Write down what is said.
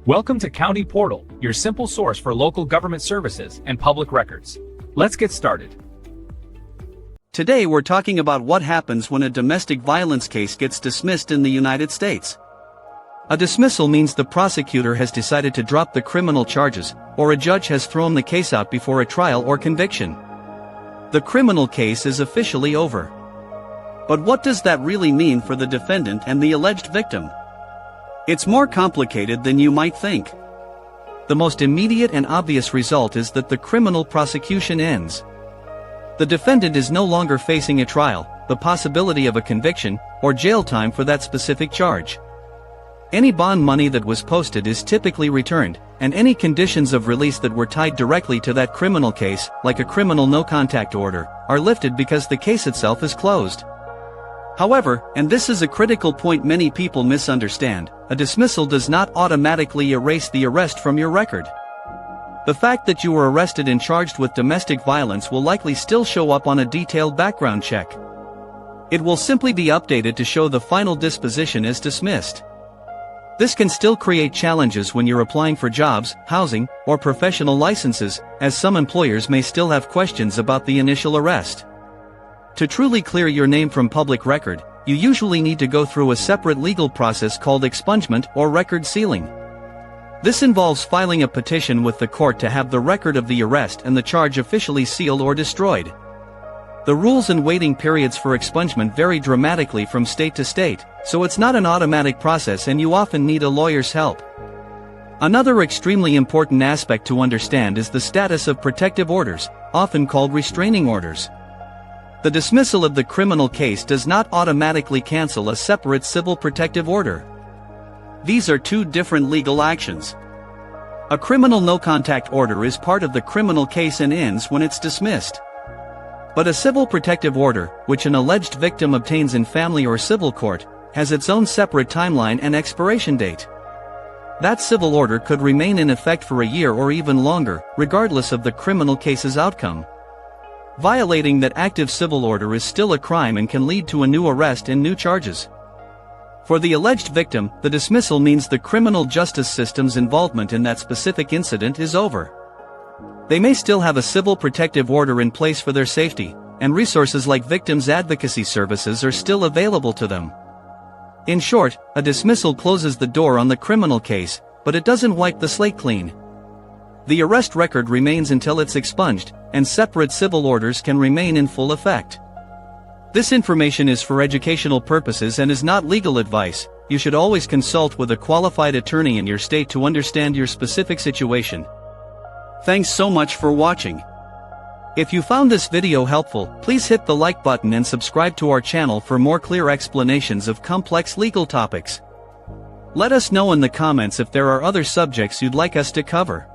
Welcome to County Portal, your simple source for local government services and public records. Let's get started. Today we're talking about what happens when a domestic violence case gets dismissed in the United States. A dismissal means the prosecutor has decided to drop the criminal charges, or a judge has thrown the case out before a trial or conviction. The criminal case is officially over. But what does that really mean for the defendant and the alleged victim? It's more complicated than you might think. The most immediate and obvious result is that the criminal prosecution ends. The defendant is no longer facing a trial, the possibility of a conviction, or jail time for that specific charge. Any bond money that was posted is typically returned, and any conditions of release that were tied directly to that criminal case, like a criminal no-contact order, are lifted because the case itself is closed. However, and this is a critical point many people misunderstand, a dismissal does not automatically erase the arrest from your record. The fact that you were arrested and charged with domestic violence will likely still show up on a detailed background check. It will simply be updated to show the final disposition is dismissed. This can still create challenges when you're applying for jobs, housing, or professional licenses, as some employers may still have questions about the initial arrest. To truly clear your name from public record, you usually need to go through a separate legal process called expungement or record sealing. This involves filing a petition with the court to have the record of the arrest and the charge officially sealed or destroyed. The rules and waiting periods for expungement vary dramatically from state to state, so it's not an automatic process and you often need a lawyer's help. Another extremely important aspect to understand is the status of protective orders, often called restraining orders. The dismissal of the criminal case does not automatically cancel a separate civil protective order. These are two different legal actions. A criminal no-contact order is part of the criminal case and ends when it's dismissed. But a civil protective order, which an alleged victim obtains in family or civil court, has its own separate timeline and expiration date. That civil order could remain in effect for a year or even longer, regardless of the criminal case's outcome. Violating that active civil order is still a crime and can lead to a new arrest and new charges. For the alleged victim, the dismissal means the criminal justice system's involvement in that specific incident is over. They may still have a civil protective order in place for their safety, and resources like victims' advocacy services are still available to them. In short, a dismissal closes the door on the criminal case, but it doesn't wipe the slate clean. The arrest record remains until it's expunged, and separate civil orders can remain in full effect. This information is for educational purposes and is not legal advice. You should always consult with a qualified attorney in your state to understand your specific situation. Thanks so much for watching. If you found this video helpful, please hit the like button and subscribe to our channel for more clear explanations of complex legal topics. Let us know in the comments if there are other subjects you'd like us to cover.